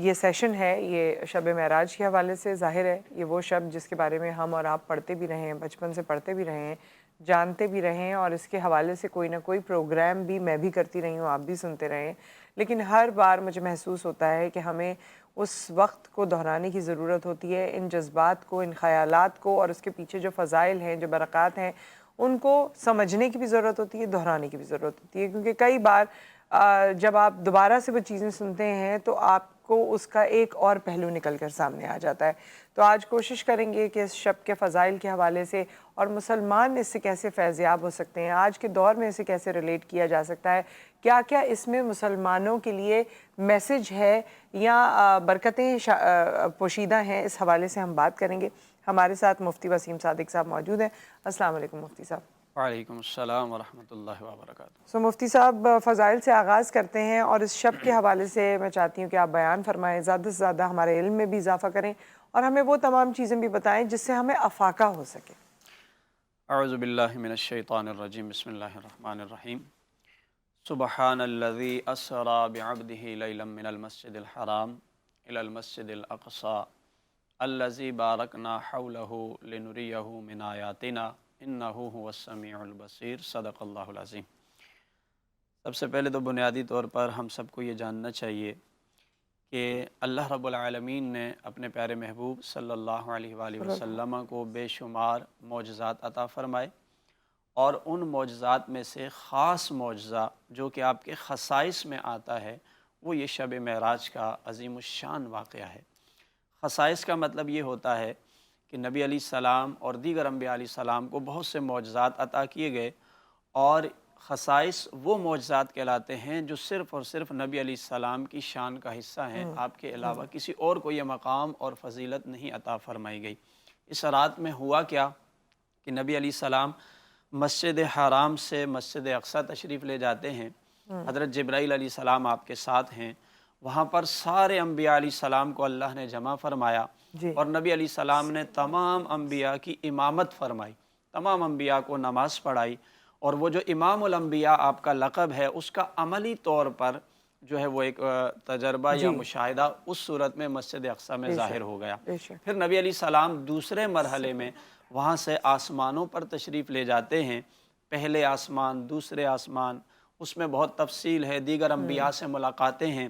یہ سیشن ہے یہ شب معراج کے حوالے سے. ظاہر ہے یہ وہ شب جس کے بارے میں ہم اور آپ پڑھتے بھی رہے ہیں، بچپن سے پڑھتے بھی رہے ہیں، جانتے بھی رہے ہیں، اور اس کے حوالے سے کوئی نہ کوئی پروگرام بھی میں بھی کرتی رہی ہوں، آپ بھی سنتے رہے ہیں. لیکن ہر بار مجھے محسوس ہوتا ہے کہ ہمیں اس وقت کو دہرانے کی ضرورت ہوتی ہے، ان جذبات کو، ان خیالات کو، اور اس کے پیچھے جو فضائل ہیں، جو برکات ہیں، ان کو سمجھنے کی بھی ضرورت ہوتی ہے، دہرانے کی بھی ضرورت ہوتی ہے. کیونکہ کئی بار جب آپ دوبارہ سے وہ چیزیں سنتے ہیں تو آپ کو اس کا ایک اور پہلو نکل کر سامنے آ جاتا ہے. تو آج کوشش کریں گے کہ اس شب کے فضائل کے حوالے سے اور مسلمان اس سے کیسے فیضیاب ہو سکتے ہیں، آج کے دور میں اسے کیسے ریلیٹ کیا جا سکتا ہے، کیا کیا اس میں مسلمانوں کے لیے میسج ہے یا برکتیں پوشیدہ ہیں، اس حوالے سے ہم بات کریں گے. ہمارے ساتھ مفتی وسیم صادق صاحب موجود ہیں. السلام علیکم مفتی صاحب. وعلیکم السلام ورحمۃ اللہ وبرکاتہ. مفتی صاحب فضائل سے آغاز کرتے ہیں اور اس شب کے حوالے سے میں چاہتی ہوں کہ آپ بیان فرمائیں، زیادہ سے زیادہ ہمارے علم میں بھی اضافہ کریں اور ہمیں وہ تمام چیزیں بھی بتائیں جس سے ہمیں افاقہ ہو سکے. اعوذ باللہ من الشیطان الرجیم. بسم اللہ الرحمن الرحیم. سبحان الذی اسری بعبدہ لیلا من المسجد الحرام الی المسجد الاقصی الذی بارکنا حولہ لنریہ من آیاتنا انہ هو السمیع البصیر. صدق اللہ العظیم. سب سے پہلے تو بنیادی طور پر ہم سب کو یہ جاننا چاہیے کہ اللہ رب العالمین نے اپنے پیارے محبوب صلی اللہ علیہ وآلہ وسلم کو بے شمار معجزات عطا فرمائے، اور ان معجزات میں سے خاص معجزہ جو کہ آپ کے خصائص میں آتا ہے وہ یہ شب معراج کا عظیم الشان واقعہ ہے. خصائص کا مطلب یہ ہوتا ہے کہ نبی علیہ السلام اور دیگر انبیاء علیہ السلام کو بہت سے معجزات عطا کیے گئے، اور خصائص وہ معجزات کہلاتے ہیں جو صرف اور صرف نبی علیہ السلام کی شان کا حصہ ہیں. آپ کے علاوہ کسی اور کو یہ مقام اور فضیلت نہیں عطا فرمائی گئی. اس رات میں ہوا کیا کہ نبی علیہ السلام مسجد حرام سے مسجد اقصی تشریف لے جاتے ہیں. حضرت جبرائیل علیہ السلام آپ کے ساتھ ہیں. وہاں پر سارے انبیاء علیہ السلام کو اللہ نے جمع فرمایا، اور نبی علیہ السلام نے تمام انبیاء کی امامت فرمائی، تمام انبیاء کو نماز پڑھائی. اور وہ جو امام الانبیاء آپ کا لقب ہے اس کا عملی طور پر جو ہے وہ ایک تجربہ یا مشاہدہ اس صورت میں مسجد اقصی میں ظاہر ہو گیا. پھر نبی علیہ السلام دوسرے مرحلے میں وہاں سے آسمانوں پر تشریف لے جاتے ہیں. پہلے آسمان، دوسرے آسمان، اس میں بہت تفصیل ہے، دیگر انبیاء سے ملاقاتیں ہیں،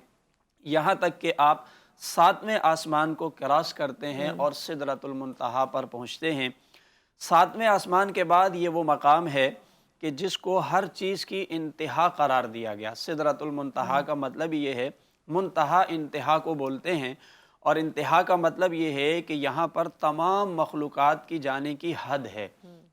یہاں تک کہ آپ 7ویں آسمان کو کراس کرتے ہیں اور سدرۃ المنتہا پر پہنچتے ہیں. 7ویں آسمان کے بعد یہ وہ مقام ہے کہ جس کو ہر چیز کی انتہا قرار دیا گیا. سدرۃ المنتہا کا مطلب یہ ہے، منتہا انتہا کو بولتے ہیں، اور انتہا کا مطلب یہ ہے کہ یہاں پر تمام مخلوقات کی جانے کی حد ہے.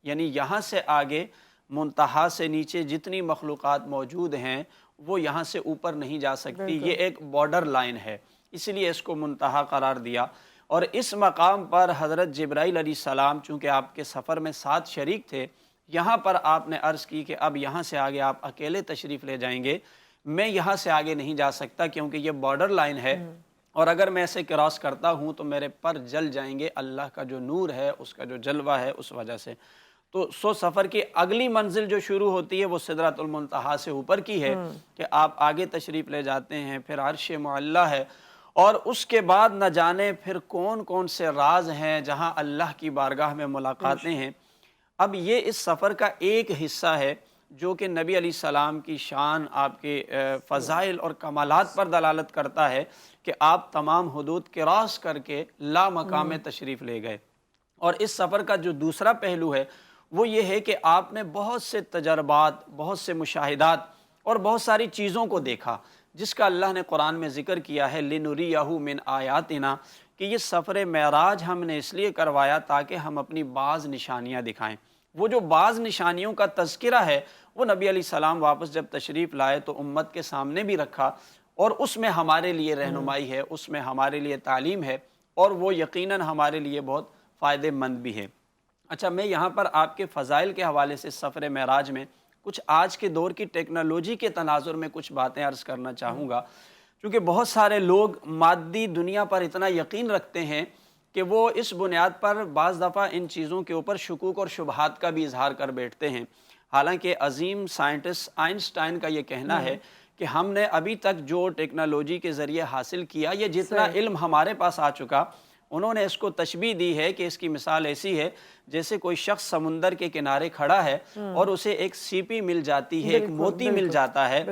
یعنی یہاں سے آگے منتہا سے نیچے جتنی مخلوقات موجود ہیں وہ یہاں سے اوپر نہیں جا سکتی. یہ ایک بارڈر لائن ہے، اس لیے اس کو منتہا قرار دیا. اور اس مقام پر حضرت جبرائیل علیہ السلام چونکہ آپ کے سفر میں ساتھ شریک تھے، یہاں پر آپ نے عرض کی کہ اب یہاں سے آگے آپ اکیلے تشریف لے جائیں گے، میں یہاں سے آگے نہیں جا سکتا کیونکہ یہ بارڈر لائن ہے، اور اگر میں اسے کراس کرتا ہوں تو میرے پر جل جائیں گے. اللہ کا جو نور ہے، اس کا جو جلوہ ہے، اس وجہ سے. تو سفر کی اگلی منزل جو شروع ہوتی ہے وہ سدرۃ المنتہا سے اوپر کی ہے کہ آپ آگے تشریف لے جاتے ہیں. پھر عرش معلیٰ ہے، اور اس کے بعد نہ جانے پھر کون کون سے راز ہیں جہاں اللہ کی بارگاہ میں ملاقاتیں ہیں. اب یہ اس سفر کا ایک حصہ ہے جو کہ نبی علیہ السلام کی شان، آپ کے فضائل اور کمالات پر دلالت کرتا ہے کہ آپ تمام حدود کراس کر کے لا مقام تشریف لے گئے. اور اس سفر کا جو دوسرا پہلو ہے وہ یہ ہے کہ آپ نے بہت سے تجربات، بہت سے مشاہدات اور بہت ساری چیزوں کو دیکھا جس کا اللہ نے قرآن میں ذکر کیا ہے لِنُرِيَهُ مِنْ آیاتنا، کہ یہ سفر معراج ہم نے اس لیے کروایا تاکہ ہم اپنی بعض نشانیاں دکھائیں. وہ جو بعض نشانیوں کا تذکرہ ہے وہ نبی علیہ السلام واپس جب تشریف لائے تو امت کے سامنے بھی رکھا، اور اس میں ہمارے لیے رہنمائی ہے، اس میں ہمارے لیے تعلیم ہے، اور وہ یقیناً ہمارے لیے بہت فائدہ مند بھی ہے. اچھا، میں یہاں پر آپ کے فضائل کے حوالے سے سفر معراج میں کچھ آج کے دور کی ٹیکنالوجی کے تناظر میں کچھ باتیں عرض کرنا چاہوں گا، کیونکہ بہت سارے لوگ مادی دنیا پر اتنا یقین رکھتے ہیں کہ وہ اس بنیاد پر بعض دفعہ ان چیزوں کے اوپر شکوک اور شبہات کا بھی اظہار کر بیٹھتے ہیں. حالانکہ عظیم سائنٹسٹ آئنسٹائن کا یہ کہنا ہے کہ ہم نے ابھی تک جو ٹیکنالوجی کے ذریعے حاصل کیا، یہ جتنا علم ہمارے پاس آ چکا، انہوں نے اس کو تشبیہ دی ہے کہ اس کی مثال ایسی ہے جیسے کوئی شخص سمندر کے کنارے کھڑا ہے اور اسے ایک سیپی مل جاتی ہے، ایک موتی مل جاتا ہے،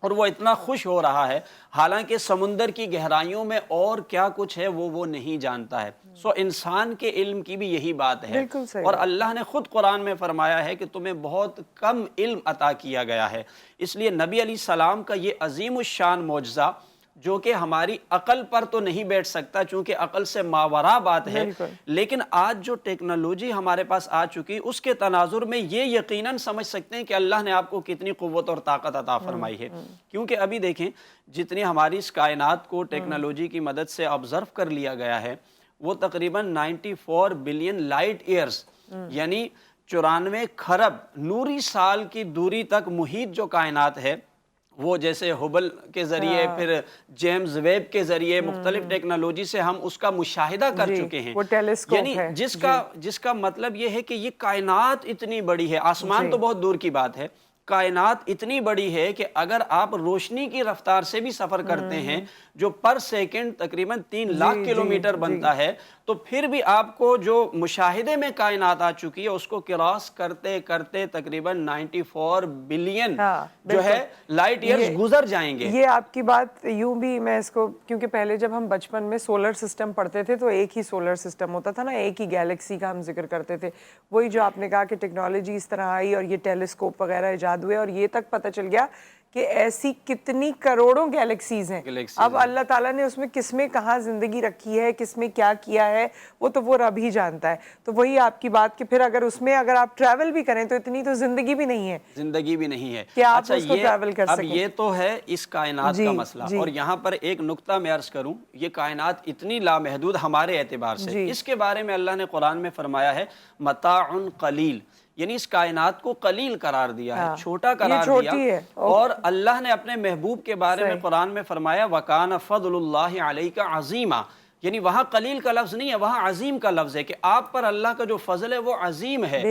اور وہ اتنا خوش ہو رہا ہے، حالانکہ سمندر کی گہرائیوں میں اور کیا کچھ ہے وہ نہیں جانتا ہے۔ سو انسان کے علم کی بھی یہی بات ہے، اور اللہ نے خود قرآن میں فرمایا ہے کہ تمہیں بہت کم علم عطا کیا گیا ہے۔ اس لیے نبی علیہ السلام کا یہ عظیم الشان معجزہ، جو کہ ہماری عقل پر تو نہیں بیٹھ سکتا چونکہ عقل سے ماورا بات ہے، لیکن آج جو ٹیکنالوجی ہمارے پاس آ چکی، اس کے تناظر میں یہ یقیناً سمجھ سکتے ہیں کہ اللہ نے آپ کو کتنی قوت اور طاقت عطا فرمائی ہے۔ کیونکہ ابھی دیکھیں جتنی ہماری اس کائنات کو ٹیکنالوجی کی مدد سے آبزرو کر لیا گیا ہے، وہ تقریباً 94 بلین لائٹ ایئرز، یعنی 94 کھرب نوری سال کی دوری تک محیط جو کائنات ہے، وہ جیسے ہبل کے ذریعے، پھر جیمز ویب کے ذریعے، مختلف ٹیکنالوجی سے ہم اس کا مشاہدہ کر چکے ہیں، یعنی جس کا مطلب یہ ہے کہ یہ کائنات اتنی بڑی ہے، آسمان تو بہت دور کی بات ہے، کائنات اتنی بڑی ہے کہ اگر آپ روشنی کی رفتار سے بھی سفر کرتے ہیں جو پر سیکنڈ تقریباً 3 لاکھ کلومیٹر بنتا ہے، تو پھر بھی آپ کو جو مشاہدے میں کائنات آ چکی ہے اس کو کراس کرتے کرتے تقریباً 94 بلین جو ہے لائٹ ایئرز گزر جائیں گے۔ یہ آپ کی بات یوں بھی میں اس کو، کیونکہ پہلے جب ہم بچپن میں سولر سسٹم پڑھتے تھے تو ایک ہی سولر سسٹم ہوتا تھا نا، ایک ہی گیلیکسی کا ہم ذکر کرتے تھے، وہی جو آپ نے کہا کہ ٹیکنالوجی اس طرح آئی اور یہ ٹیلیسکوپ وغیرہ ایجاد ہوئے اور یہ تک پتہ چل گیا کہ ایسی کتنی کروڑوں گیلیکسیز ہیں۔ اب اللہ تعالیٰ نے اس میں کس میں کہاں زندگی رکھی ہے، کس میں کیا کیا ہے، وہ تو وہ رب ہی جانتا ہے۔ تو وہی آپ کی بات کہ پھر اگر اس میں اگر آپ ٹریول بھی کریں تو اتنی تو زندگی بھی نہیں ہے کہ آپ اس کو ٹریول کر سکیں۔ اب یہ تو ہے اس کائنات کا مسئلہ، اور یہاں پر ایک نقطہ میں عرض کروں، یہ کائنات اتنی لامحدود ہمارے اعتبار سے، اس کے بارے میں اللہ نے قرآن میں فرمایا ہے متاع قلیل، یعنی اس کائنات کو قلیل قرار دیا ہے، چھوٹا قرار دیا، اور اللہ نے اپنے محبوب کے بارے میں قرآن میں فرمایا وَكَانَ فَضْلُ اللَّهِ عَلَيْكَ عَظِيمًا، یعنی وہاں قلیل کا لفظ نہیں ہے، وہاں عظیم کا لفظ ہے کہ آپ پر اللہ کا جو فضل ہے وہ عظیم ہے۔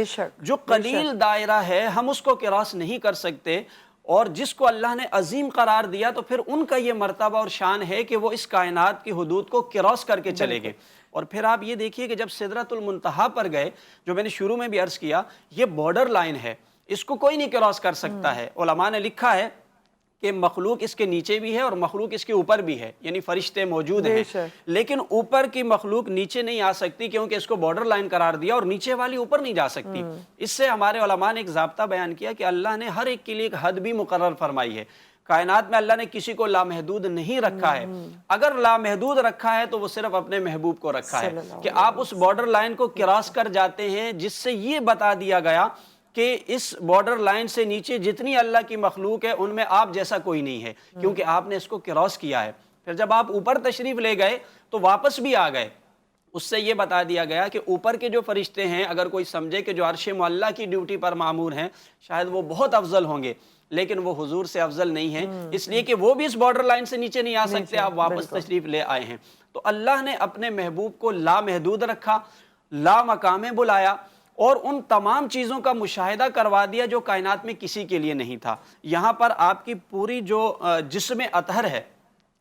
جو قلیل دائرہ ہے ہم اس کو کراس نہیں کر سکتے، اور جس کو اللہ نے عظیم قرار دیا تو پھر ان کا یہ مرتبہ اور شان ہے کہ وہ اس کائنات کی حدود کو کراس کر کے چلے گئے۔ اور پھر آپ یہ دیکھیے کہ جب سدرۃ المنتہا پر گئے، جو میں نے شروع میں بھی عرض کیا، یہ بارڈر لائن ہے، اس کو کوئی نہیں کراس کر سکتا ہے۔ علماء نے لکھا ہے کہ مخلوق اس کے نیچے بھی ہے اور مخلوق اس کے اوپر بھی ہے، یعنی فرشتے موجود ہیں، لیکن اوپر کی مخلوق نیچے نہیں آ سکتی کیونکہ اس کو بارڈر لائن قرار دیا، اور نیچے والی اوپر نہیں جا سکتی۔ اس سے ہمارے علماء نے ایک ضابطہ بیان کیا کہ اللہ نے ہر ایک کے لیے ایک حد بھی مقرر فرمائی ہے۔ کائنات میں اللہ نے کسی کو لامحدود نہیں رکھا ہے، اگر لامحدود رکھا ہے تو وہ صرف اپنے محبوب کو رکھا ہے کہ آپ اس بارڈر لائن کو کراس کر جاتے ہیں، جس سے یہ بتا دیا گیا کہ اس بارڈر لائن سے نیچے جتنی اللہ کی مخلوق ہے ان میں آپ جیسا کوئی نہیں ہے، کیونکہ آپ نے اس کو کراس کیا ہے۔ پھر جب آپ اوپر تشریف لے گئے تو واپس بھی آ گئے، اس سے یہ بتا دیا گیا کہ اوپر کے جو فرشتے ہیں، اگر کوئی سمجھے کہ جو عرش معلیٰ کی ڈیوٹی پر مامور ہیں شاید وہ بہت افضل ہوں گے، لیکن وہ حضور سے افضل نہیں ہیں، اس لیے کہ وہ بھی اس بارڈر لائن سے نیچے نہیں آ سکتے، آپ واپس تشریف لے آئے ہیں۔ تو اللہ نے اپنے محبوب کو لامحدود رکھا، لامقامے بلایا، اور ان تمام چیزوں کا مشاہدہ کروا دیا جو کائنات میں کسی کے لیے نہیں تھا۔ یہاں پر آپ کی پوری جو جسم اطہر ہے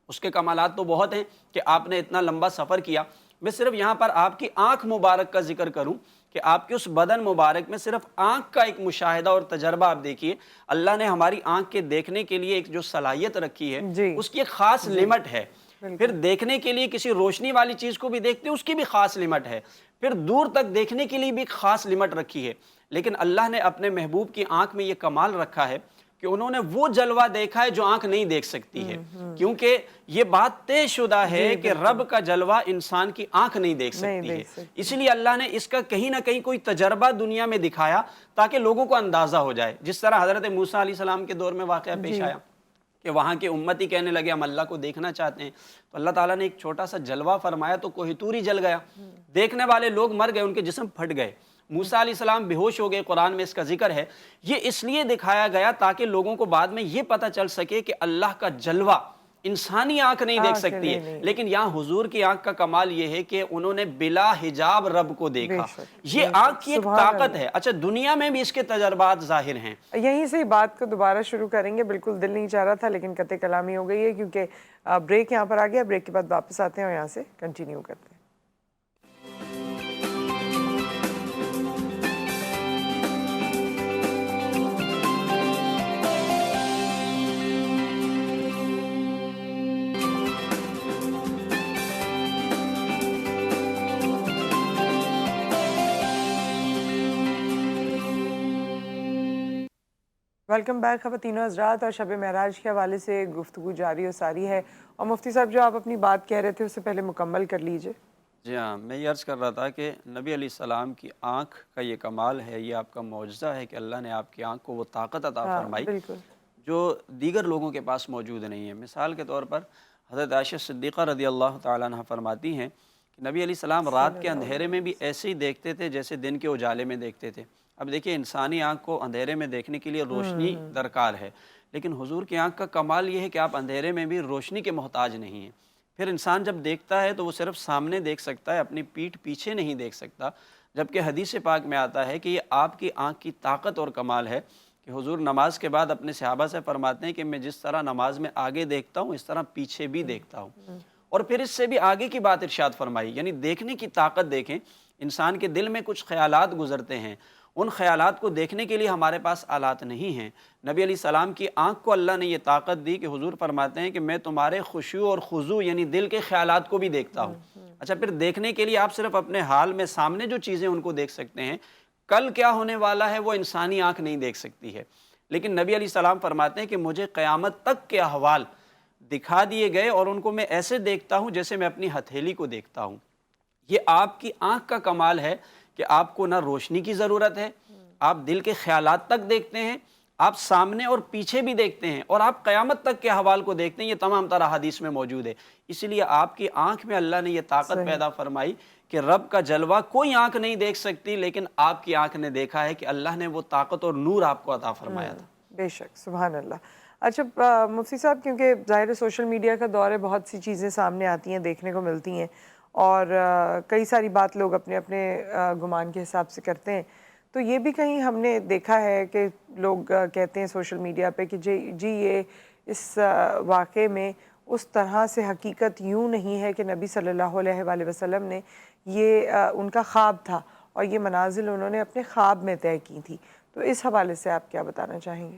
اس کے کمالات تو بہت ہیں کہ آپ نے اتنا لمبا سفر کیا۔ میں صرف یہاں پر آپ کی آنکھ مبارک کا ذکر کروں کہ آپ کے اس بدن مبارک میں صرف آنکھ کا ایک مشاہدہ اور تجربہ آپ دیکھیے، اللہ نے ہماری آنکھ کے دیکھنے کے لیے ایک جو صلاحیت رکھی ہے اس کی ایک خاص لمٹ ہے۔ پھر دیکھنے کے لیے کسی روشنی والی چیز کو بھی دیکھتے ہیں، اس کی بھی خاص لمٹ ہے، پھر دور تک دیکھنے کے لیے بھی ایک خاص لمٹ رکھی ہے۔ لیکن اللہ نے اپنے محبوب کی آنکھ میں یہ کمال رکھا ہے کہ انہوں نے وہ جلوہ دیکھا ہے جو آنکھ نہیں دیکھ سکتی ہے، کیونکہ یہ بات طے شدہ ہے کہ رب کا جلوہ انسان کی آنکھ نہیں دیکھ سکتی ہے، اس لیے اللہ نے اس کا کہیں نہ کہیں کوئی تجربہ دنیا میں دکھایا تاکہ لوگوں کو اندازہ ہو جائے۔ جس طرح حضرت موسیٰ علیہ السلام کے دور میں واقعہ پیش آیا کہ وہاں کے امتی کہنے لگے ہم اللہ کو دیکھنا چاہتے ہیں، تو اللہ تعالیٰ نے ایک چھوٹا سا جلوہ فرمایا تو کوہ طور ہی جل گیا، دیکھنے والے لوگ مر گئے، ان کے جسم پھٹ گئے، موسیٰ علیہ السلام بے ہوش ہو گئے، قرآن میں اس کا ذکر ہے۔ یہ اس لیے دکھایا گیا تاکہ لوگوں کو بعد میں یہ پتہ چل سکے کہ اللہ کا جلوہ انسانی آنکھ نہیں دیکھ آنکھ سکتی نہیں، ہے، نہیں۔ لیکن یہاں حضور کی آنکھ کا کمال یہ ہے کہ انہوں نے بلا حجاب رب کو دیکھا۔ بے شک، یہ بے شک، آنکھ کی ایک سبحان طاقت اللہ۔ ہے۔ اچھا، دنیا میں بھی اس کے تجربات ظاہر ہیں۔ یہیں سے ہی بات کو دوبارہ شروع کریں گے، بالکل دل نہیں چاہ رہا تھا لیکن قطع کلامی ہو گئی ہے کیونکہ بریک یہاں پر آ گیا، بریک کے بعد واپس آتے ہیں اور یہاں سے کنٹینیو کرتے ہیں۔ ویلکم بیک خواتین و حضرات، اور شب معراج کے حوالے سے گفتگو جاری و ساری ہے، اور مفتی صاحب جو آپ اپنی بات کہہ رہے تھے اس سے پہلے مکمل کر لیجئے۔ جی ہاں، میں یہ عرض کر رہا تھا کہ نبی علیہ السلام کی آنکھ کا یہ کمال ہے، یہ آپ کا معجزہ ہے کہ اللہ نے آپ کی آنکھ کو وہ طاقت عطا ہاں فرمائی بالکل، جو دیگر لوگوں کے پاس موجود نہیں ہے۔ مثال کے طور پر حضرت عائشہ صدیقہ رضی اللہ تعالیٰ عنہ فرماتی ہیں کہ نبی علیہ السلام رات کے اندھیرے میں بھی ایسے ہی دیکھتے تھے جیسے دن کے اجالے میں دیکھتے تھے۔ اب دیکھیے، انسانی آنکھ کو اندھیرے میں دیکھنے کے لیے روشنی درکار ہے، لیکن حضور کی آنکھ کا کمال یہ ہے کہ آپ اندھیرے میں بھی روشنی کے محتاج نہیں ہیں۔ پھر انسان جب دیکھتا ہے تو وہ صرف سامنے دیکھ سکتا ہے، اپنی پیٹھ پیچھے نہیں دیکھ سکتا، جبکہ حدیث پاک میں آتا ہے کہ یہ آپ کی آنکھ کی طاقت اور کمال ہے کہ حضور نماز کے بعد اپنے صحابہ سے فرماتے ہیں کہ میں جس طرح نماز میں آگے دیکھتا ہوں اس طرح پیچھے بھی دیکھتا ہوں۔ اور پھر اس سے بھی آگے کی بات ارشاد فرمائی، یعنی دیکھنے کی طاقت دیکھیں۔ انسان کے دل میں کچھ خیالات گزرتے ہیں، ان خیالات کو دیکھنے کے لیے ہمارے پاس آلات نہیں ہیں۔ نبی علیہ السلام کی آنکھ کو اللہ نے یہ طاقت دی کہ حضور فرماتے ہیں کہ میں تمہارے خشوع اور خضوع یعنی دل کے خیالات کو بھی دیکھتا ہوں۔ اچھا، پھر دیکھنے کے لیے آپ صرف اپنے حال میں سامنے جو چیزیں ان کو دیکھ سکتے ہیں، کل کیا ہونے والا ہے وہ انسانی آنکھ نہیں دیکھ سکتی ہے۔ لیکن نبی علیہ السلام فرماتے ہیں کہ مجھے قیامت تک کے احوال دکھا دیے گئے اور ان کو میں ایسے دیکھتا ہوں جیسے میں اپنی ہتھیلی کو دیکھتا ہوں۔ یہ آپ کی آنکھ کا کمال ہے کہ آپ کو نہ روشنی کی ضرورت ہے، آپ دل کے خیالات تک دیکھتے ہیں، آپ سامنے اور پیچھے بھی دیکھتے ہیں، اور آپ قیامت تک کے احوال کو دیکھتے ہیں۔ یہ تمام طرح حدیث میں موجود ہے۔ اسی لیے آپ کی آنکھ میں اللہ نے یہ طاقت پیدا فرمائی کہ رب کا جلوہ کوئی آنکھ نہیں دیکھ سکتی، لیکن آپ کی آنکھ نے دیکھا ہے کہ اللہ نے وہ طاقت اور نور آپ کو عطا فرمایا تھا۔ بے شک، سبحان اللہ۔ اچھا مفتی صاحب، کیونکہ ظاہر ہے سوشل میڈیا کا دور ہے، بہت سی چیزیں سامنے آتی ہیں، دیکھنے کو ملتی ہیں، اور کئی ساری بات لوگ اپنے اپنے گمان کے حساب سے کرتے ہیں، تو یہ بھی کہیں ہم نے دیکھا ہے کہ لوگ کہتے ہیں سوشل میڈیا پہ کہ جی یہ اس واقعے میں اس طرح سے حقیقت یوں نہیں ہے کہ نبی صلی اللہ علیہ وآلہ وسلم نے یہ ان کا خواب تھا اور یہ منازل انہوں نے اپنے خواب میں طے کی تھی، تو اس حوالے سے آپ کیا بتانا چاہیں گے؟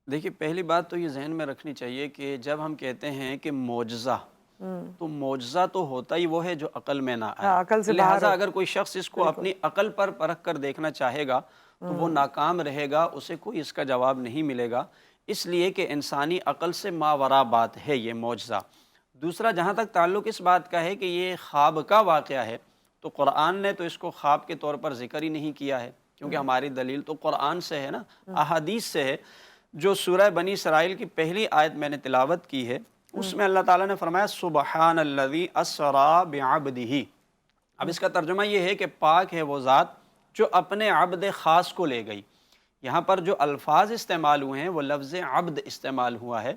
دیکھیے، پہلی بات تو یہ ذہن میں رکھنی چاہیے کہ جب ہم کہتے ہیں کہ معجزہ، تو معجزہ تو ہوتا ہی وہ ہے جو عقل میں نہ ہاں، عقل سے آئے۔ باہر لہٰذا ہو۔ اگر کوئی شخص اس کو اپنی عقل پر پرکھ کر دیکھنا چاہے گا تو وہ ناکام رہے گا، اسے کوئی اس کا جواب نہیں ملے گا، اس لیے کہ انسانی عقل سے ماوراء بات ہے یہ معجزہ۔ دوسرا، جہاں تک تعلق اس بات کا ہے کہ یہ خواب کا واقعہ ہے، تو قرآن نے تو اس کو خواب کے طور پر ذکر ہی نہیں کیا ہے، کیونکہ ہماری دلیل تو قرآن سے ہے نا، احادیث سے ہے۔ جو سورہ بنی اسرائیل کی پہلی آیت میں نے تلاوت کی ہے، اس میں اللہ تعالیٰ نے فرمایا سبحان الذی اسری بعبدہ۔ اب اس کا ترجمہ یہ ہے کہ پاک ہے وہ ذات جو اپنے عبد خاص کو لے گئی۔ یہاں پر جو الفاظ استعمال ہوئے ہیں وہ لفظ عبد استعمال ہوا ہے،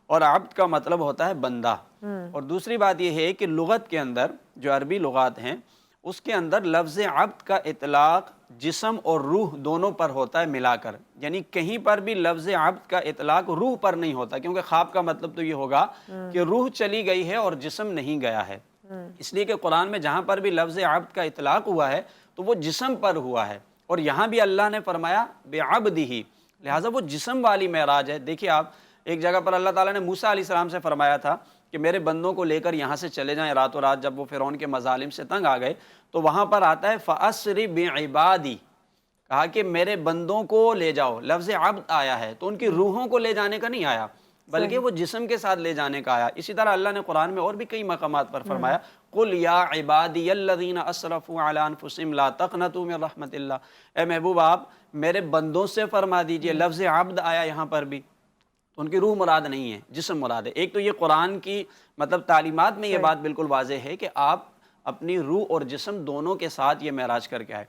اور عبد کا مطلب ہوتا ہے بندہ۔ اور دوسری بات یہ ہے کہ لغت کے اندر جو عربی لغات ہیں اس کے اندر لفظ عبد کا اطلاق جسم اور روح دونوں پر ہوتا ہے ملا کر، یعنی کہیں پر بھی لفظ عبد کا اطلاق روح پر نہیں ہوتا، کیونکہ خواب کا مطلب تو یہ ہوگا کہ روح چلی گئی ہے اور جسم نہیں گیا ہے۔ اس لیے کہ قرآن میں جہاں پر بھی لفظ عبد کا اطلاق ہوا ہے تو وہ جسم پر ہوا ہے، اور یہاں بھی اللہ نے فرمایا بعبدہ، لہٰذا وہ جسم والی معراج ہے۔ دیکھیے، آپ ایک جگہ پر اللہ تعالیٰ نے موسیٰ علیہ السلام سے فرمایا تھا کہ میرے بندوں کو لے کر یہاں سے چلے جائیں راتوں رات، جب وہ فرعون کے مظالم سے تنگ آ گئے تو وہاں پر آتا ہے فَأَسْرِ بِعِبَادِي، کہا کہ میرے بندوں کو لے جاؤ۔ لفظ عبد آیا ہے تو ان کی روحوں کو لے جانے کا نہیں آیا، بلکہ وہ جسم کے ساتھ لے جانے کا آیا۔ اسی طرح اللہ نے قرآن میں اور بھی کئی مقامات پر فرمایا قُلْ يَا عِبَادِيَ الَّذِينَ أَسْرَفُوا عَلَىٰ أَنفُسِهِمْ لَا تَقْنَطُوا مِن رَحْمَتِ اللَّهِ، اے محبوب آپ میرے بندوں سے فرما دیجئے۔ لفظ عبد آیا یہاں پر بھی، ان کی روح مراد نہیں ہے، جسم مراد ہے۔ ایک تو یہ قرآن کی مطلب تعلیمات میں یہ بات بالکل واضح ہے کہ آپ اپنی روح اور جسم دونوں کے ساتھ یہ معراج کر کے آئے۔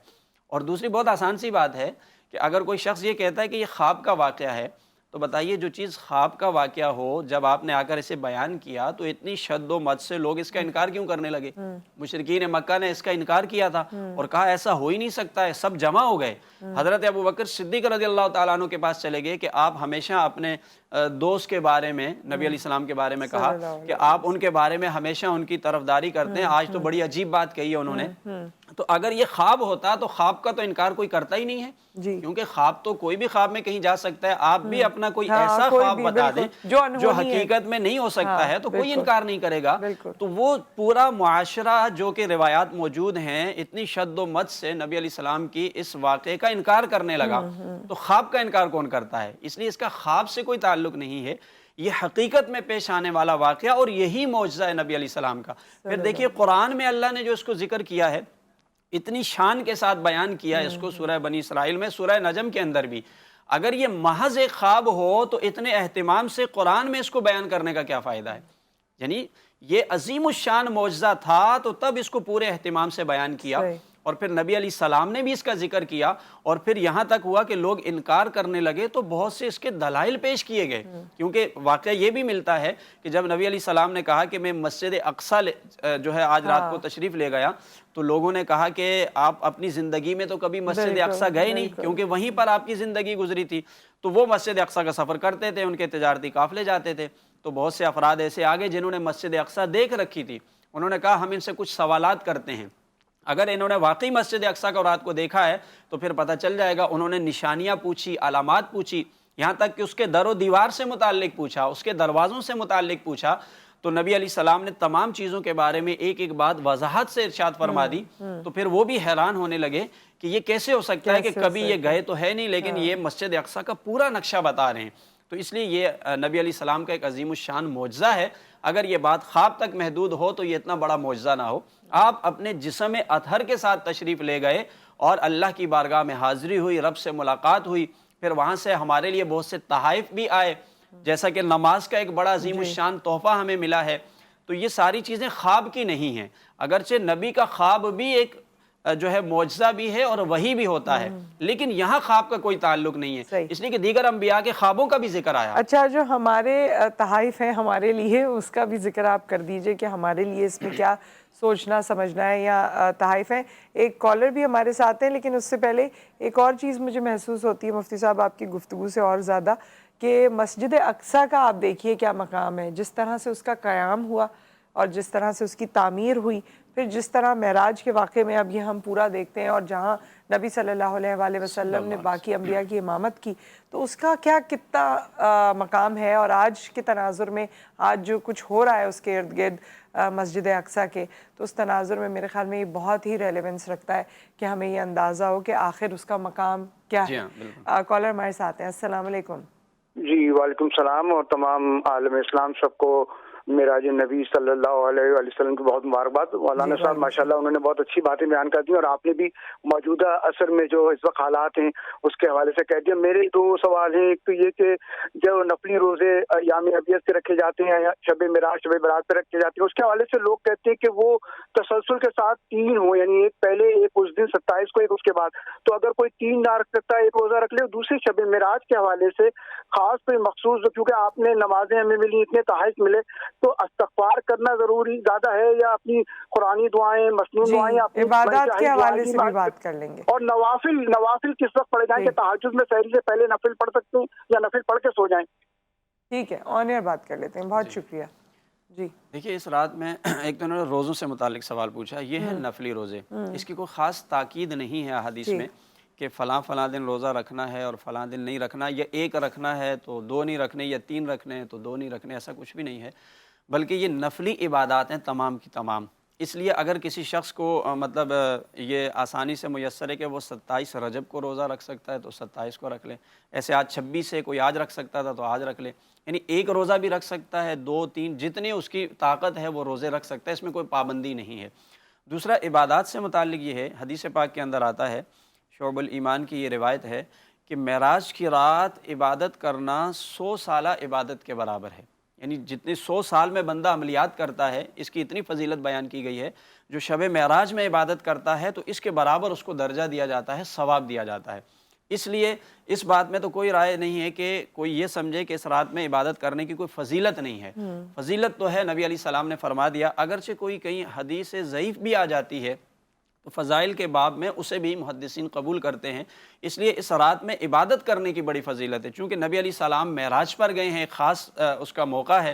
اور دوسری بہت آسان سی بات ہے کہ اگر کوئی شخص یہ کہتا ہے کہ یہ خواب کا واقعہ ہے، تو بتائیے جو چیز خواب کا واقعہ ہو، جب آپ نے آ کر اسے بیان کیا تو اتنی شد و مد سے لوگ اس کا انکار کیوں کرنے لگے؟ مشرکین مکہ نے اس کا انکار کیا تھا اور کہا ایسا ہو ہی نہیں سکتا ہے، سب جمع ہو گئے۔ حضرت ابوبکر صدیق رضی اللہ تعالیٰ عنہ کے پاس چلے گئے کہ آپ ہمیشہ اپنے دوست کے بارے میں، نبی علیہ السلام کے بارے میں کہا کہ آپ ان کے بارے میں ہمیشہ ان کی طرفداری کرتے ہیں، آج تو بڑی عجیب بات کہی ہے انہوں نے۔ تو اگر یہ خواب ہوتا تو خواب کا تو انکار کوئی کرتا ہی نہیں ہے، جی کیونکہ خواب تو کوئی بھی خواب میں کہیں جا سکتا ہے۔ آپ بھی اپنا کوئی ہاں، ایسا کوئی خواب بھی بتا دیں بالکل جو جو انہونی ہے، حقیقت میں نہیں ہو سکتا ہے تو کوئی بالکل انکار نہیں کرے گا۔ بالکل تو وہ پورا معاشرہ جو کہ روایات موجود ہیں اتنی شد و مد سے نبی علیہ السلام کی اس واقعے کا انکار کرنے لگا، تو خواب کا انکار کون کرتا ہے؟ اس لیے اس کا خواب سے کوئی تعلق نہیں ہے، یہ حقیقت میں پیش آنے والا واقعہ، اور یہی معجزہ ہے نبی علیہ السلام کا۔ پھر دیکھیے قرآن میں اللہ نے جو اس کو ذکر کیا ہے، اتنی شان کے ساتھ بیان کیا ہے اس کو سورہ بنی اسرائیل میں، سورہ نجم کے اندر بھی۔ اگر یہ محض ایک خواب ہو تو اتنے اہتمام سے قرآن میں اس کو بیان کرنے کا کیا فائدہ ہے؟ یعنی یہ عظیم الشان معجزہ تھا تو تب اس کو پورے اہتمام سے بیان کیا، صحیح اور پھر نبی علیہ السلام نے بھی اس کا ذکر کیا، اور پھر یہاں تک ہوا کہ لوگ انکار کرنے لگے تو بہت سے اس کے دلائل پیش کیے گئے۔ کیونکہ واقعہ یہ بھی ملتا ہے کہ جب نبی علیہ السلام نے کہا کہ میں مسجد اقصیٰ جو ہے آج رات کو تشریف لے گیا، تو لوگوں نے کہا کہ آپ اپنی زندگی میں تو کبھی مسجد اقصیٰ گئے نہیں، کیونکہ وہیں پر آپ کی زندگی گزری تھی۔ تو وہ مسجد اقصیٰ کا سفر کرتے تھے، ان کے تجارتی قافلے جاتے تھے، تو بہت سے افراد ایسے آگے جنہوں نے مسجد اقصیٰ دیکھ رکھی تھی، انہوں نے کہا ہم ان سے کچھ سوالات کرتے ہیں، اگر انہوں نے واقعی مسجد اقصیٰ کو رات کو دیکھا ہے تو پھر پتہ چل جائے گا۔ انہوں نے نشانیاں پوچھی، علامات پوچھی، یہاں تک کہ اس کے در و دیوار سے متعلق پوچھا، اس کے دروازوں سے متعلق پوچھا، تو نبی علیہ السلام نے تمام چیزوں کے بارے میں ایک ایک بات وضاحت سے ارشاد فرما دی۔ تو پھر وہ بھی حیران ہونے لگے کہ یہ کیسے ہو سکتا ہے کہ کبھی یہ گئے تو ہے نہیں لیکن یہ مسجد اقصیٰ کا پورا نقشہ بتا رہے ہیں۔ تو اس لیے یہ نبی علیہ السلام کا ایک عظیم الشان معجزہ ہے۔ اگر یہ بات خواب تک محدود ہو تو یہ اتنا بڑا معجزہ نہ ہو۔ آپ اپنے جسم اطہر کے ساتھ تشریف لے گئے اور اللہ کی بارگاہ میں حاضری ہوئی، رب سے ملاقات ہوئی، پھر وہاں سے ہمارے لیے بہت سے تحائف بھی آئے، جیسا کہ نماز کا ایک بڑا عظیم الشان تحفہ ہمیں ملا ہے۔ تو یہ ساری چیزیں خواب کی نہیں ہیں، اگرچہ نبی کا خواب بھی ایک جو ہے معجزہ بھی ہے اور وحی بھی ہوتا ہے، لیکن یہاں خواب کا کوئی تعلق نہیں ہے، اس لیے کہ دیگر انبیاء کے خوابوں کا بھی ذکر آیا۔ اچھا، جو ہمارے تحائف ہیں ہمارے لیے، اس کا بھی ذکر آپ کر دیجئے کہ ہمارے لیے اس میں کیا سوچنا سمجھنا ہے یا تحائف ہیں۔ ایک کالر بھی ہمارے ساتھ ہیں، لیکن اس سے پہلے ایک اور چیز مجھے محسوس ہوتی ہے مفتی صاحب آپ کی گفتگو سے اور زیادہ، کہ مسجد اقصیٰ کا آپ دیکھیے کیا مقام ہے، جس طرح سے اس کا قیام ہوا اور جس طرح سے اس کی تعمیر ہوئی، پھر جس طرح معراج کے واقعے میں اب یہ ہم پورا دیکھتے ہیں، اور جہاں نبی صلی اللہ علیہ وآلہ وسلم نے باقی انبیاء کی امامت کی، تو اس کا کیا کتنا مقام ہے، اور آج کے تناظر میں آج جو کچھ ہو رہا ہے اس کے ارد گرد مسجد اقصیٰ کے، تو اس تناظر میں میرے خیال میں یہ بہت ہی ریلیونس رکھتا ہے کہ ہمیں یہ اندازہ ہو کہ آخر اس کا مقام کیا ہے۔ کالر ہمارے ساتھ ہیں، السلام علیکم۔ جی وعلیکم السلام، اور تمام عالم اسلام سب کو معراج نبی صلی اللہ علیہ وآلہ وسلم کی بہت مبارکباد۔ مولانا صاحب ماشاءاللہ انہوں نے بہت اچھی باتیں بیان کر دی، اور آپ نے بھی موجودہ عصر میں جو اس وقت حالات ہیں اس کے حوالے سے کہہ دیا۔ میرے دو سوال ہیں، ایک تو یہ کہ جو نفلی روزے ایام ابیض کے رکھے جاتے ہیں یا شب معراج شب برات پہ رکھے جاتے ہیں، اس کے حوالے سے لوگ کہتے ہیں کہ وہ تسلسل کے ساتھ تین ہوں، یعنی ایک پہلے، ایک اس دن 27 کو، ایک اس کے بعد۔ تو اگر کوئی تین نہ رکھ سکتا ہے، ایک روزہ رکھ لے، اور دوسری شب معراج کے حوالے سے خاص کوئی مخصوص، کیونکہ آپ نے نمازیں ہمیں ملی، اتنے تحائف ملے، تو استغفار کرنا ضروری زیادہ ہے یا اپنی قرآنی دعائیں، مسنون دعائیں، اپنی عبادات کے حوالے سے بھی بات کر لیں گے، اور نوافل کس وقت پڑھے جائیں، کہ تہجد میں سحری سے پہلے نفل پڑھ سکتے ہیں یا نفل پڑھ کے سو جائیں؟ ٹھیک ہے، آن ایئر بات کر لیتے ہیں، بہت شکریہ۔ جی دیکھیے، اس رات میں ایک تو انہوں نے روزوں سے متعلق سوال پوچھا، یہ ہے نفلی روزے، اس کی کوئی خاص تاکید نہیں ہے احادیث میں کہ فلاں فلاں دن روزہ رکھنا ہے اور فلاں دن نہیں رکھنا، یا ایک رکھنا ہے تو دو نہیں رکھنے، یا تین رکھنے ہیں تو دو نہیں رکھنے، ایسا کچھ بھی نہیں ہے، بلکہ یہ نفلی عبادات ہیں تمام کی تمام۔ اس لیے اگر کسی شخص کو مطلب یہ آسانی سے میسر ہے کہ وہ 27 رجب کو روزہ رکھ سکتا ہے تو 27 کو رکھ لے، ایسے آج 26 ہے، کوئی آج رکھ سکتا تھا تو آج رکھ لے، یعنی ایک روزہ بھی رکھ سکتا ہے، دو تین، جتنے اس کی طاقت ہے وہ روزے رکھ سکتا ہے، اس میں کوئی پابندی نہیں ہے۔ دوسرا، عبادات سے متعلق یہ ہے، حدیث پاک کے اندر آتا ہے، شعب الایمان کی یہ روایت ہے کہ معراج کی رات عبادت کرنا 100 سالہ عبادت کے برابر ہے، یعنی جتنے 100 سال میں بندہ عملیات کرتا ہے، اس کی اتنی فضیلت بیان کی گئی ہے، جو شب معراج میں عبادت کرتا ہے تو اس کے برابر اس کو درجہ دیا جاتا ہے، ثواب دیا جاتا ہے۔ اس لیے اس بات میں تو کوئی رائے نہیں ہے کہ کوئی یہ سمجھے کہ اس رات میں عبادت کرنے کی کوئی فضیلت نہیں ہے۔ فضیلت تو ہے، نبی علیہ السلام نے فرما دیا، اگرچہ کوئی کہیں حدیث ضعیف بھی آ جاتی ہے تو فضائل کے باب میں اسے بھی محدثین قبول کرتے ہیں۔ اس لیے اس رات میں عبادت کرنے کی بڑی فضیلت ہے، چونکہ نبی علیہ السلام معراج پر گئے ہیں، خاص اس کا موقع ہے۔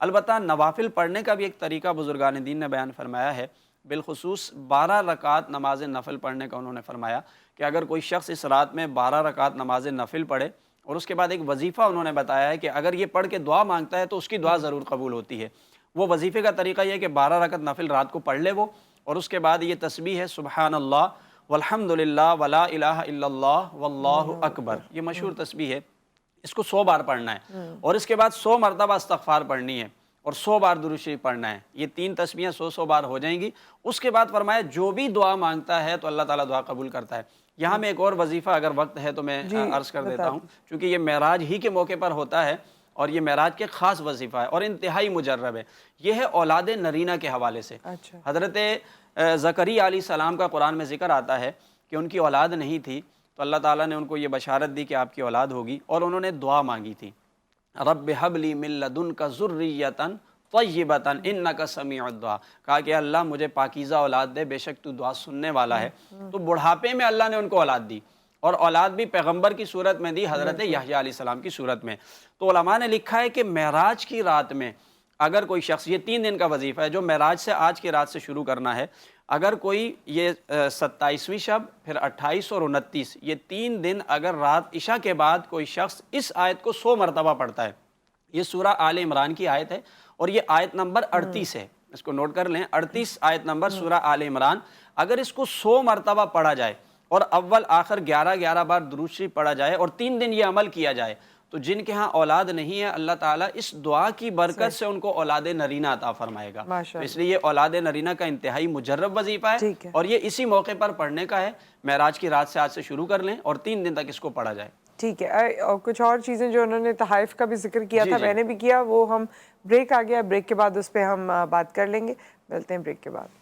البتہ نوافل پڑھنے کا بھی ایک طریقہ بزرگان دین نے بیان فرمایا ہے، بالخصوص 12 رکعت نماز نفل پڑھنے کا انہوں نے فرمایا کہ اگر کوئی شخص اس رات میں 12 رکعت نماز نفل پڑھے، اور اس کے بعد ایک وظیفہ انہوں نے بتایا ہے کہ اگر یہ پڑھ کے دعا مانگتا ہے تو اس کی دعا ضرور قبول ہوتی ہے۔ وہ وظیفے کا طریقہ یہ ہے کہ 12 رکعت نفل رات کو پڑھ لے وہ، اور اس کے بعد یہ تسبیح ہے سبحان اللہ والحمد للہ ولا الہ الا اللہ واللہ اکبر، یہ مشہور تسبیح ہے، اس کو 100 بار پڑھنا ہے، اور اس کے بعد 100 مرتبہ استغفار پڑھنی ہے، اور 100 بار درود شریف پڑھنا ہے۔ یہ 3 تسبیحیں 100 بار ہو جائیں گی۔ اس کے بعد فرمایا جو بھی دعا مانگتا ہے تو اللہ تعالیٰ دعا قبول کرتا ہے۔ یہاں میں ایک اور وظیفہ اگر وقت ہے تو میں عرض کر دیتا ہوں، چونکہ یہ معراج ہی کے موقع پر ہوتا ہے اور یہ معراج کے خاص وظیفہ ہے اور انتہائی مجرب ہے۔ یہ ہے اولاد نرینہ کے حوالے سے۔ حضرت زکریا علیہ السلام کا قرآن میں ذکر آتا ہے کہ ان کی اولاد نہیں تھی، تو اللہ تعالیٰ نے ان کو یہ بشارت دی کہ آپ کی اولاد ہوگی، اور انہوں نے دعا مانگی تھی، رب ہب لی من لدنک ذریۃ طیبۃ انک سمیع الدعاء، کہا کہ اللہ مجھے پاکیزہ اولاد دے، بے شک تو دعا سننے والا ہے۔ تو بڑھاپے میں اللہ نے ان کو اولاد دی، اور اولاد بھی پیغمبر کی صورت میں دی، حضرت یحییٰ علیہ السلام کی صورت میں۔ تو علماء نے لکھا ہے کہ معراج کی رات میں اگر کوئی شخص، یہ 3 دن کا وظیفہ ہے جو معراج سے آج کی رات سے شروع کرنا ہے، اگر کوئی یہ 27ویں شب، پھر 28 اور 29، یہ 3 دن اگر رات عشاء کے بعد کوئی شخص اس آیت کو 100 مرتبہ پڑھتا ہے، یہ سورہ آل عمران کی آیت ہے اور یہ آیت نمبر 38 ہے، اس کو نوٹ کر لیں، 38 آیت نمبر سورہ آل عمران، اگر اس کو 100 مرتبہ پڑھا جائے اور اول آخر 11 بار درود شریف پڑھا جائے اور 3 دن یہ عمل کیا جائے، تو جن کے ہاں اولاد نہیں ہے اللہ تعالیٰ اس دعا کی برکت سے ان کو اولاد نرینہ عطا فرمائے گا۔ تو اس لیے یہ اولاد نرینہ کا انتہائی مجرب وظیفہ ہے اور یہ اسی موقع پر پڑھنے کا ہے۔ معراج کی رات سے آج سے شروع کر لیں اور 3 دن تک اس کو پڑھا جائے۔ ٹھیک ہے، اور کچھ اور چیزیں جو انہوں نے تحائف کا بھی ذکر کیا تھا، میں نے بھی کیا، وہ ہم بریک آ گیا، بریک کے بعد اس پہ ہم بات کر لیں گے، ملتے ہیں بریک کے بعد۔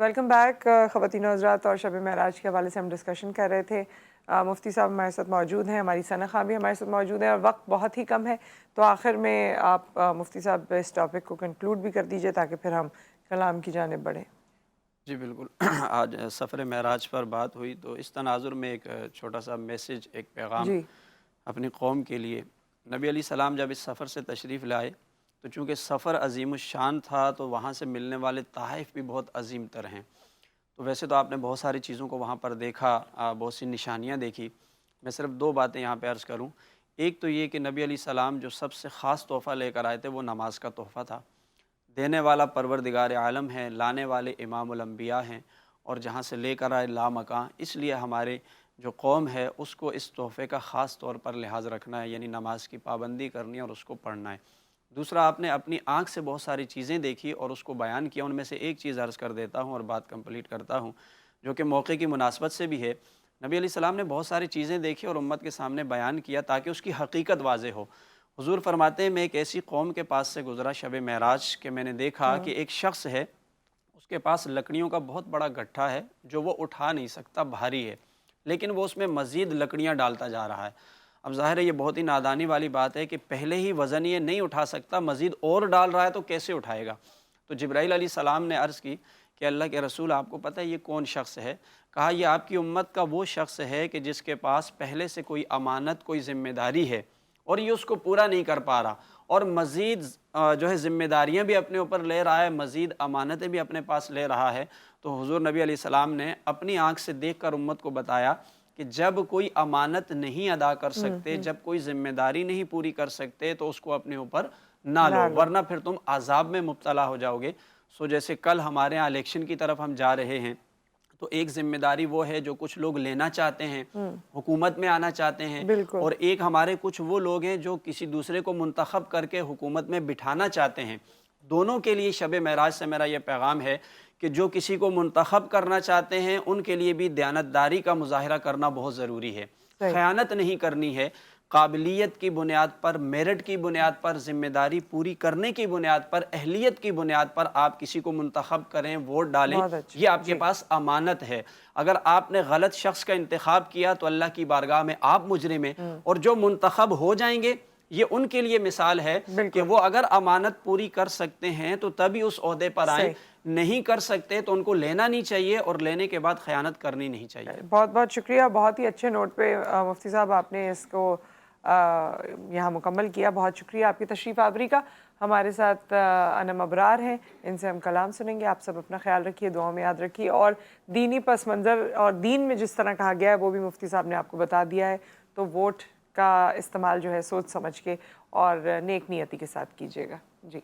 ویلکم بیک خواتین و حضرات، اور شب معراج کے حوالے سے ہم ڈسکشن کر رہے تھے۔ مفتی صاحب ہمارے ساتھ موجود ہیں، ہماری ثنا خان بھی ہمارے ساتھ موجود ہیں، اور وقت بہت ہی کم ہے، تو آخر میں آپ مفتی صاحب اس ٹاپک کو کنکلوڈ بھی کر دیجئے تاکہ پھر ہم کلام کی جانب بڑھیں۔ جی بالکل، آج سفر معراج پر بات ہوئی تو اس تناظر میں ایک چھوٹا سا میسج، ایک پیغام اپنی قوم کے لیے۔ نبی علیہ السلام جب اس سفر سے تشریف لائے تو چونکہ سفر عظیم الشان تھا تو وہاں سے ملنے والے تحائف بھی بہت عظیم تر ہیں۔ تو ویسے تو آپ نے بہت ساری چیزوں کو وہاں پر دیکھا، بہت سی نشانیاں دیکھی، میں صرف 2 باتیں یہاں پہ عرض کروں۔ ایک تو یہ کہ نبی علیہ السلام جو سب سے خاص تحفہ لے کر آئے تھے وہ نماز کا تحفہ تھا۔ دینے والا پروردگار عالم ہے، لانے والے امام الانبیاء ہیں، اور جہاں سے لے کر آئے لامکاں، اس لیے ہمارے جو قوم ہے اس کو اس تحفے کا خاص طور پر لحاظ رکھنا ہے، یعنی نماز کی پابندی کرنی ہے اور اس کو پڑھنا ہے۔ دوسرا، آپ نے اپنی آنکھ سے بہت ساری چیزیں دیکھی اور اس کو بیان کیا، ان میں سے ایک چیز عرض کر دیتا ہوں اور بات کمپلیٹ کرتا ہوں، جو کہ موقع کی مناسبت سے بھی ہے۔ نبی علیہ السلام نے بہت ساری چیزیں دیکھی اور امت کے سامنے بیان کیا تاکہ اس کی حقیقت واضح ہو۔ حضور فرماتے ہیں میں ایک ایسی قوم کے پاس سے گزرا شب معراج کہ میں نے دیکھا کہ ایک شخص ہے، اس کے پاس لکڑیوں کا بہت بڑا گٹھا ہے جو وہ اٹھا نہیں سکتا، بھاری ہے، لیکن وہ اس میں مزید لکڑیاں ڈالتا جا رہا ہے۔ اب ظاہر ہے یہ بہت ہی نادانی والی بات ہے کہ پہلے ہی وزن یہ نہیں اٹھا سکتا، مزید اور ڈال رہا ہے تو کیسے اٹھائے گا؟ تو جبرائیل علیہ السلام نے عرض کی کہ اللہ کے رسول آپ کو پتہ ہے یہ کون شخص ہے؟ کہا یہ آپ کی امت کا وہ شخص ہے کہ جس کے پاس پہلے سے کوئی امانت، کوئی ذمہ داری ہے اور یہ اس کو پورا نہیں کر پا رہا، اور مزید جو ہے ذمہ داریاں بھی اپنے اوپر لے رہا ہے، مزید امانتیں بھی اپنے پاس لے رہا ہے۔ تو حضور نبی علیہ السلام نے اپنی آنکھ سے دیکھ کر امت کو بتایا کہ جب کوئی امانت نہیں ادا کر سکتے، جب کوئی ذمہ داری نہیں پوری کر سکتے تو اس کو اپنے اوپر نہ لو، ورنہ پھر تم عذاب میں مبتلا ہو جاؤ گے۔ سو جیسے کل ہمارے ہاں الیکشن کی طرف ہم جا رہے ہیں تو ایک ذمہ داری وہ ہے جو کچھ لوگ لینا چاہتے ہیں، حکومت میں آنا چاہتے ہیں، اور ایک ہمارے کچھ وہ لوگ ہیں جو کسی دوسرے کو منتخب کر کے حکومت میں بٹھانا چاہتے ہیں۔ دونوں کے لیے شب معراج سے میرا یہ پیغام ہے کہ جو کسی کو منتخب کرنا چاہتے ہیں ان کے لیے بھی دیانتداری کا مظاہرہ کرنا بہت ضروری ہے، خیانت نہیں کرنی ہے، قابلیت کی بنیاد پر، میرٹ کی بنیاد پر، ذمہ داری پوری کرنے کی بنیاد پر، اہلیت کی بنیاد پر آپ کسی کو منتخب کریں، ووٹ ڈالیں، یہ آپ کے پاس امانت ہے۔ اگر آپ نے غلط شخص کا انتخاب کیا تو اللہ کی بارگاہ میں آپ مجرم ہیں، اور جو منتخب ہو جائیں گے یہ ان کے لیے مثال ہے کہ وہ اگر امانت پوری کر سکتے ہیں تو تبھی اس عہدے پر آئیں، نہیں کر سکتے تو ان کو لینا نہیں چاہیے، اور لینے کے بعد خیانت کرنی نہیں چاہیے۔ بہت بہت شکریہ، بہت ہی اچھے نوٹ پہ مفتی صاحب آپ نے اس کو یہاں مکمل کیا۔ بہت شکریہ آپ کی تشریف آوری کا۔ ہمارے ساتھ انم ابرار ہیں، ان سے ہم کلام سنیں گے۔ آپ سب اپنا خیال رکھیے، دعاؤں میں یاد رکھیے، اور دینی پس منظر اور دین میں جس طرح کہا گیا ہے وہ بھی مفتی صاحب نے آپ کو بتا دیا ہے، تو ووٹ کا استعمال جو ہے سوچ سمجھ کے اور نیک نیتی کے ساتھ کیجیے گا۔ جی